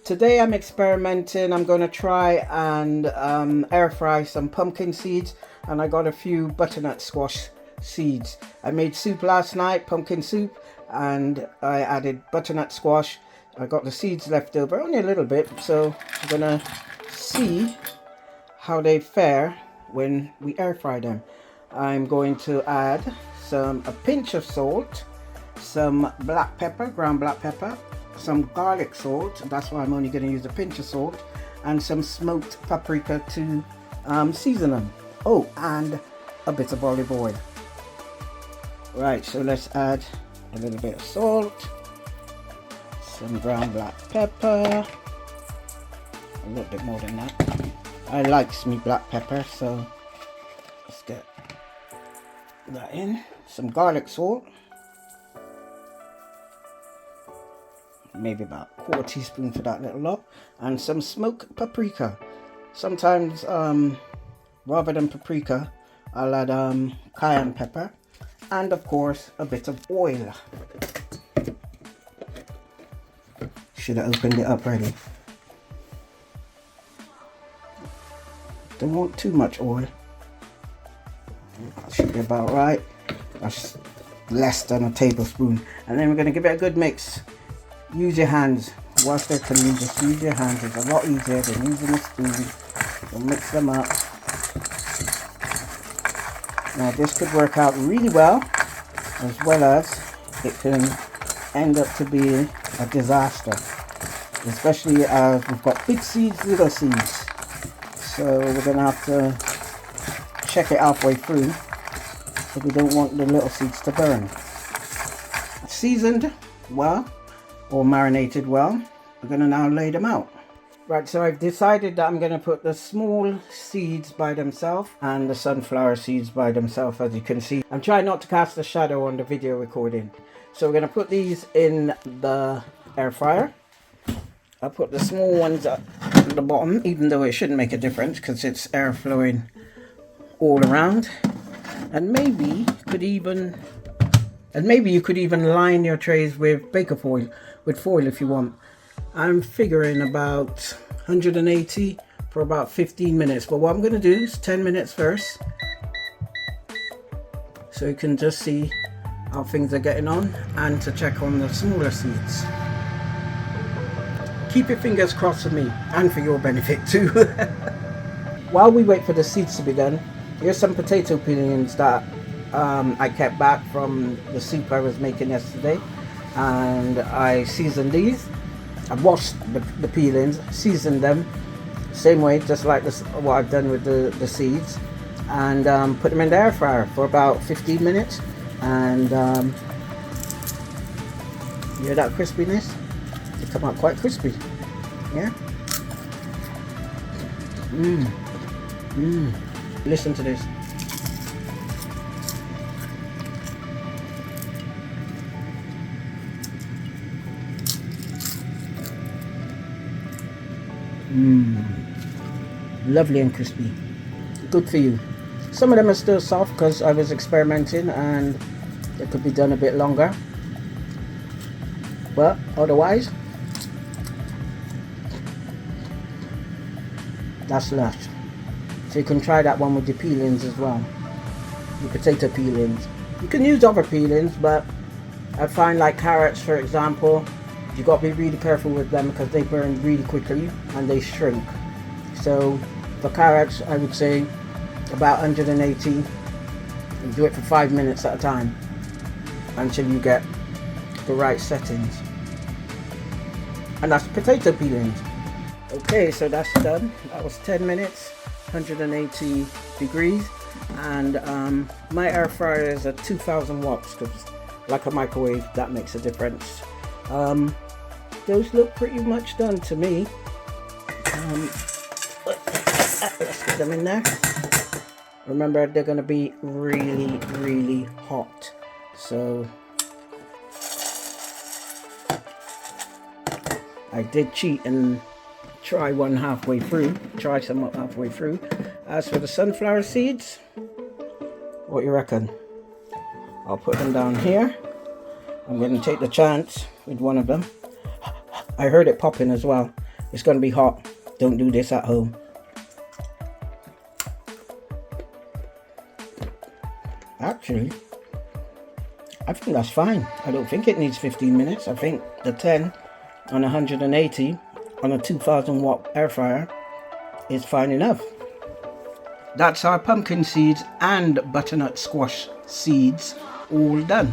Today I'm experimenting. I'm going to try and air fry some pumpkin seeds, and I got a few butternut squash seeds. I made soup last night, pumpkin soup, and I added butternut squash. I got the seeds left over, only a little bit, so I'm going to see how they fare when we air fry them. I'm going to add a pinch of salt, some black pepper, ground black pepper, some garlic salt, that's why I'm only going to use a pinch of salt, and some smoked paprika to season them. Oh, and a bit of olive oil. Right, so let's add a little bit of salt, some ground black pepper, a little bit more than that. I like me black pepper, so let's get that in. Some garlic salt, maybe about a quarter teaspoon for that little lot, and some smoked paprika. Sometimes rather than paprika I'll add cayenne pepper, and of course a bit of oil. Should have opened it up already. Don't want too much oil. That should be about right. That's less than a tablespoon. And then we're going to give it a good mix. Use your hands. Whilst they're clean, just use your hands. It's a lot easier than using a spoon. So mix them up. Now this could work out really well as it can end up to be a disaster. Especially as we've got big seeds, little seeds. So we're going to have to check it halfway through, so we don't want the little seeds to burn. Seasoned well, or marinated well, we're going to now lay them out. Right, so I've decided that I'm going to put the small seeds by themselves and the sunflower seeds by themselves. As you can see, I'm trying not to cast a shadow on the video recording. So we're going to put these in the air fryer. I'll put the small ones at the bottom, even though it shouldn't make a difference because it's air flowing all around. And maybe you could even line your trays with baker foil, with foil if you want. I'm figuring about 180 for about 15 minutes, but what I'm going to do is 10 minutes first, so you can just see how things are getting on and to check on the smaller seeds. Keep your fingers crossed for me and for your benefit too. While we wait for the seeds to be done, here's some potato peelings that I kept back from the soup I was making yesterday, and I seasoned these. I washed the peelings, seasoned them same way, just like this, what I've done with the seeds, and put them in the air fryer for about 15 minutes. And you hear that crispiness? They come out quite crispy. Yeah. Listen to this. Lovely and crispy. Good for you. Some of them are still soft because I was experimenting and they could be done a bit longer, but otherwise that's lush. So you can try that one with the peelings as well, the potato peelings. You can use other peelings, but I find like carrots, for example, you got to be really careful with them because they burn really quickly and they shrink. So for carrots, I would say about 180, and do it for 5 minutes at a time until you get the right settings. And that's potato peelings. Okay, so that's done. That was 10 minutes, 180 degrees, and my air fryer is at 2000 watts because, like a microwave, that makes a difference. Those look pretty much done to me. Let's get them in there. Remember, they're going to be really, really hot. So I did cheat and try some halfway through. As for the sunflower seeds, what you reckon? I'll put them down here. I'm going to take the chance with one of them. I heard it popping as well. It's going to be hot. Don't do this at home. Actually, I think that's fine. I don't think it needs 15 minutes. I think the 10 on 180 on a 2000 watt air fryer is fine enough. That's our pumpkin seeds and butternut squash seeds all done.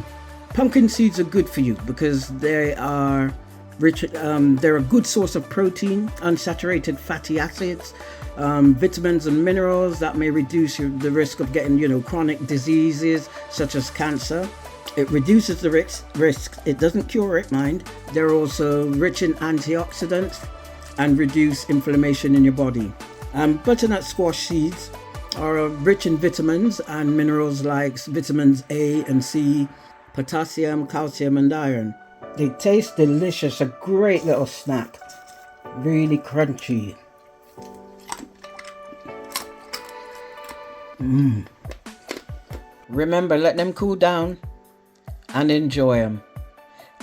Pumpkin seeds are good for you because they are rich. They're a good source of protein, unsaturated fatty acids, vitamins and minerals that may reduce the risk of getting, chronic diseases such as cancer. It reduces the risk. It doesn't cure it, mind. They're also rich in antioxidants and reduce inflammation in your body. Butternut squash seeds are rich in vitamins and minerals like vitamins A and C, potassium, calcium and iron. They taste delicious, a great little snack. Really crunchy. Remember, let them cool down and enjoy them.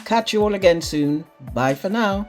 Catch you all again soon. Bye for now.